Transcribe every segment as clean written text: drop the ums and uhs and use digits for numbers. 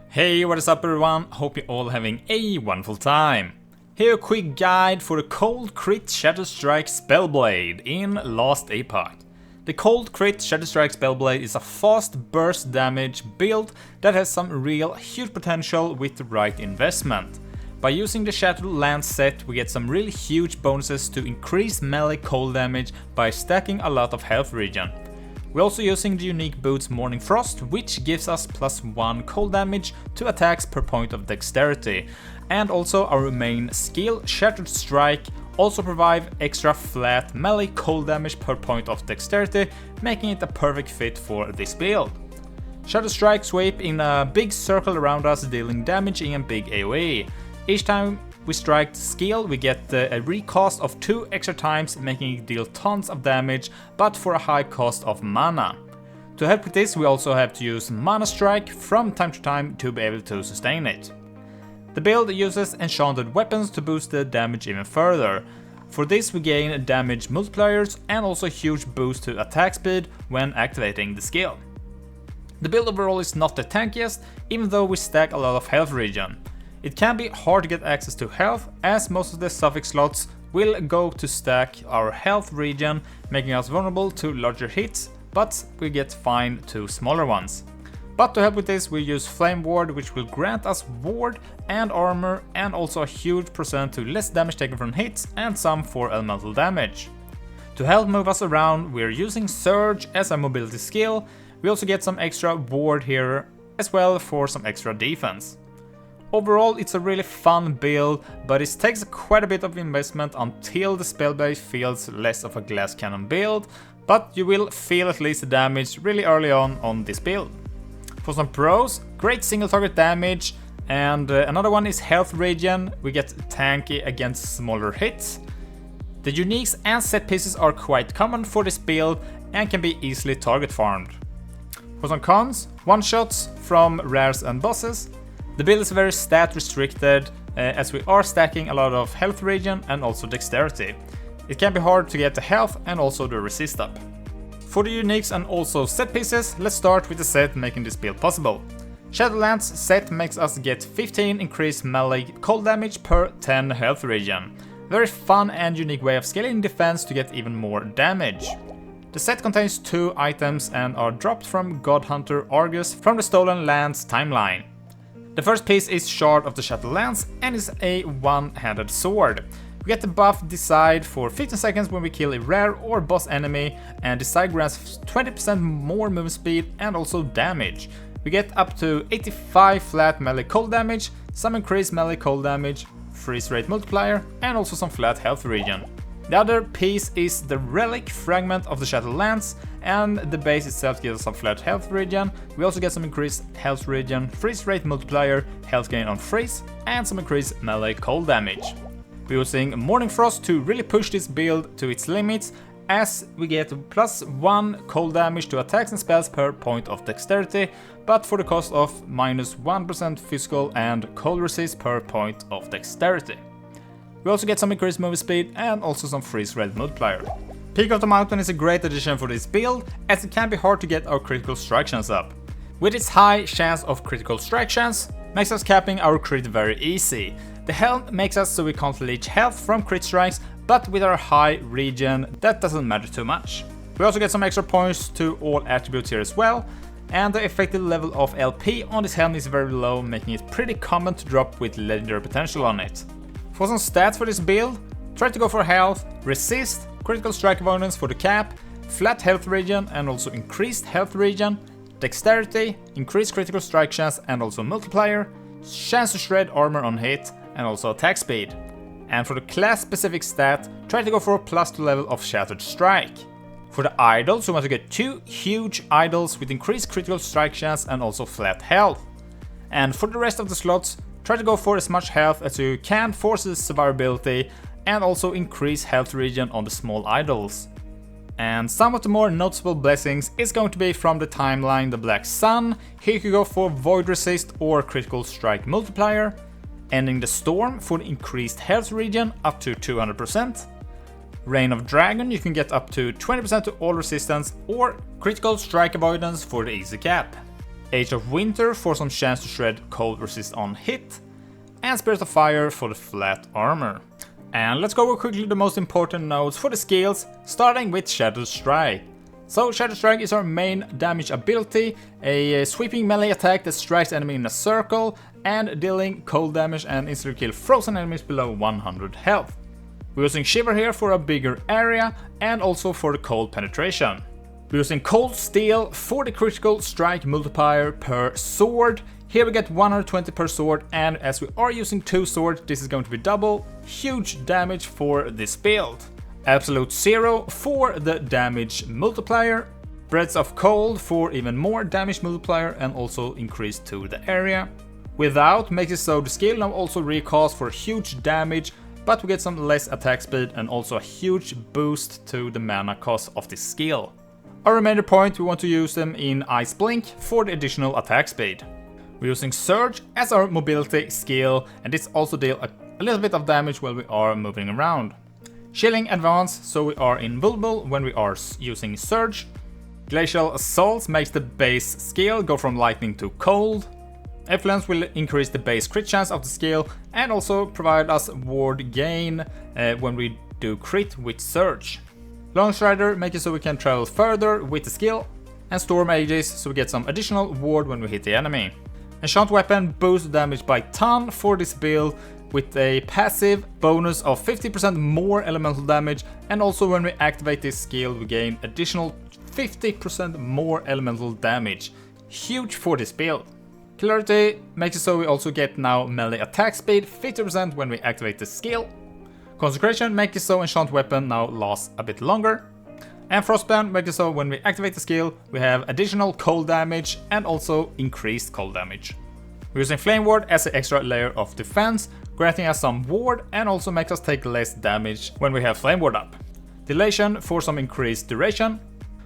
Hey, what is up everyone? Hope you're all having a wonderful time. Here a quick guide for the Cold Crit Shatter Strike Spellblade in Last Epoch. The Cold Crit Shatter Strike Spellblade is a fast burst damage build that has some real huge potential with the right investment. By using the Shattered Lance set, we get some really huge bonuses to increase melee cold damage by stacking a lot of health regen. We're also using the unique boots Morning Frost, which gives us +1 cold damage to attacks per point of dexterity, and also our main skill, Shatter Strike, also provide extra flat melee cold damage per point of dexterity, making it a perfect fit for this build. Shatter Strike sweep in a big circle around us, dealing damage in a big AoE. Each time we strike the skill, we get a recast of 2 extra times, making it deal tons of damage, but for a high cost of mana. To help with this, we also have to use Mana Strike from time to time to be able to sustain it. The build uses enchanted weapons to boost the damage even further. For this we gain damage multipliers and also a huge boost to attack speed when activating the skill. The build overall is not the tankiest, even though we stack a lot of health regen. It can be hard to get access to health, as most of the suffix slots will go to stack our health regen, making us vulnerable to larger hits, but we get fine to smaller ones. But to help with this, we use Flame Ward, which will grant us ward and armor, and also a huge percent to less damage taken from hits and some for elemental damage. To help move us around, we're using Surge as a mobility skill. We also get some extra ward here as well for some extra defense. Overall, it's a really fun build, but it takes quite a bit of investment until the Spellblade feels less of a glass cannon build, but you will feel at least the damage really early on this build. For some pros, great single target damage, and another one is health regen. We get tanky against smaller hits. The uniques and set pieces are quite common for this build and can be easily target farmed. For some cons, one-shots from rares and bosses. The build is very stat restricted, as we are stacking a lot of health regen and also dexterity. It can be hard to get the health and also the resist up. For the uniques and also set pieces, let's start with the set making this build possible. Shattered Lance set makes us get 15 increased melee cold damage per 10 health regen. Very fun and unique way of scaling defense to get even more damage. The set contains 2 items and are dropped from God Hunter Argus from the Stolen Lands timeline. The first piece is Shard of the Shattered Lance and is a one-handed sword. We get the buff Decide for 15 seconds when we kill a rare or boss enemy, and Decide grants 20% more movement speed and also damage. We get up to 85 flat melee cold damage, some increased melee cold damage, freeze rate multiplier, and also some flat health regen. The other piece is the Relic Fragment of the Shattered Lance, and the base itself gives us some flat health regen. We also get some increased health regen, freeze rate multiplier, health gain on freeze, and some increased melee cold damage. We're using Morning Frost to really push this build to its limits, as we get +1 cold damage to attacks and spells per point of dexterity, but for the cost of -1% physical and cold resist per point of dexterity. We also get some increased movement speed and also some freeze rate multiplier. Peak of the Mountain is a great addition for this build, as it can be hard to get our critical strike chance up. With its high chance of critical strike chance, makes us capping our crit very easy. The helm makes us so we can't leech health from crit strikes, but with our high regen that doesn't matter too much. We also get some extra points to all attributes here as well, and the effective level of LP on this helm is very low, making it pretty common to drop with legendary potential on it. For some stats for this build, try to go for health, resist, critical strike avoidance for the cap, flat health regen and also increased health regen, dexterity, increased critical strike chance and also multiplier, chance to shred armor on hit, and also attack speed. And for the class specific stat, try to go for a +2 level of Shattered Strike. For the idols, we want to get 2 huge idols with increased critical strike chance and also flat health. And for the rest of the slots, try to go for as much health as you can for the survivability and also increase health regen on the small idols. And some of the more noticeable blessings is going to be from the timeline the Black Sun. Here you can go for Void Resist or Critical Strike Multiplier. Ending the Storm for increased health regen up to 200%. Reign of Dragon, you can get up to 20% to all resistance or critical strike avoidance for the easy cap. Age of Winter for some chance to shred cold resist on hit. And Spirit of Fire for the flat armor. And let's go over quickly the most important notes for the skills, starting with Shatter Strike. So Shatter Strike is our main damage ability, a sweeping melee attack that strikes enemy in a circle and dealing cold damage and instantly kill frozen enemies below 100 health. We're using Shiver here for a bigger area and also for the cold penetration. We're using Cold Steel for the critical strike multiplier per sword. Here we get 120 per sword, and as we are using 2 swords, this is going to be double. Huge damage for this build. Absolute Zero for the damage multiplier. Breaths of Cold for even more damage multiplier and also increase to the area. Without makes it so the skill now also recast for huge damage, but we get some less attack speed and also a huge boost to the mana cost of this skill. Our remainder point, we want to use them in Ice Blink for the additional attack speed. We're using Surge as our mobility skill, and this also deals a little bit of damage while we are moving around. Chilling Advance, so we are invulnerable when we are using Surge. Glacial Assault makes the base skill go from lightning to cold. Effluence will increase the base crit chance of the skill and also provide us ward gain when we do crit with Surge. Longstrider makes it so we can travel further with the skill, and Storm Aegis so we get some additional ward when we hit the enemy. Enchant Weapon boosts damage by ton for this build with a passive bonus of 50% more elemental damage, and also when we activate this skill we gain additional 50% more elemental damage. Huge for this build. Clarity makes it so we also get now melee attack speed 50% when we activate the skill. Consecration makes it so Enchant Weapon now lasts a bit longer. And Frostband makes it so when we activate the skill we have additional cold damage and also increased cold damage. We're using Flame Ward as an extra layer of defense, granting us some ward and also makes us take less damage when we have Flame Ward up. Dilation for some increased duration.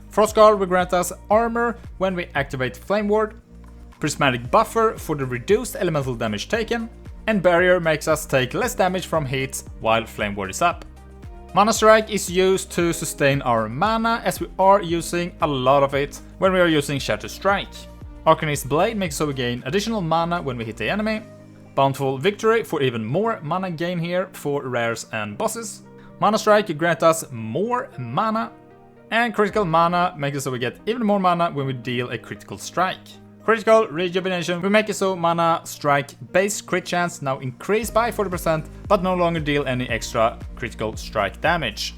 Frostguard will grant us armor when we activate Flame Ward. Prismatic Buffer for the reduced elemental damage taken. And Barrier makes us take less damage from hits while Flame Ward is up. Mana Strike is used to sustain our mana as we are using a lot of it when we are using Shatter Strike. Arcanist Blade makes so we gain additional mana when we hit the enemy. Bountiful Victory for even more mana gain here for rares and bosses. Mana Strike grants us more mana. And Critical Mana makes it so we get even more mana when we deal a critical strike. Critical Rejuvenation will make it so Mana Strike base crit chance now increase by 40%, but no longer deal any extra critical strike damage.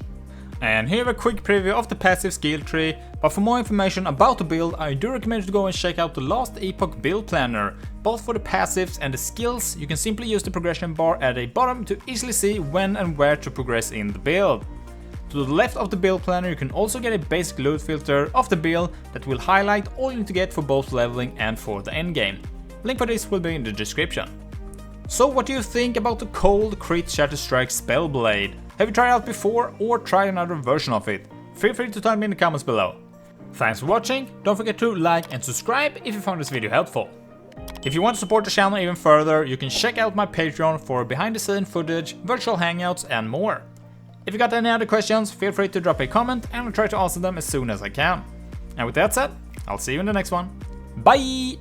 And here a quick preview of the passive skill tree, but for more information about the build I do recommend you to go and check out the last Epoch build planner. Both for the passives and the skills, you can simply use the progression bar at the bottom to easily see when and where to progress in the build. To the left of the build planner you can also get a basic loot filter of the build that will highlight all you need to get for both leveling and for the endgame. Link for this will be in the description. So what do you think about the cold crit Shatter Strike Spellblade? Have you tried it out before or tried another version of it? Feel free to tell me in the comments below. Thanks for watching, don't forget to like and subscribe if you found this video helpful. If you want to support the channel even further, you can check out my Patreon for behind the scene footage, virtual hangouts and more. If you got any other questions, feel free to drop a comment and I'll try to answer them as soon as I can. And with that said, I'll see you in the next one. Bye!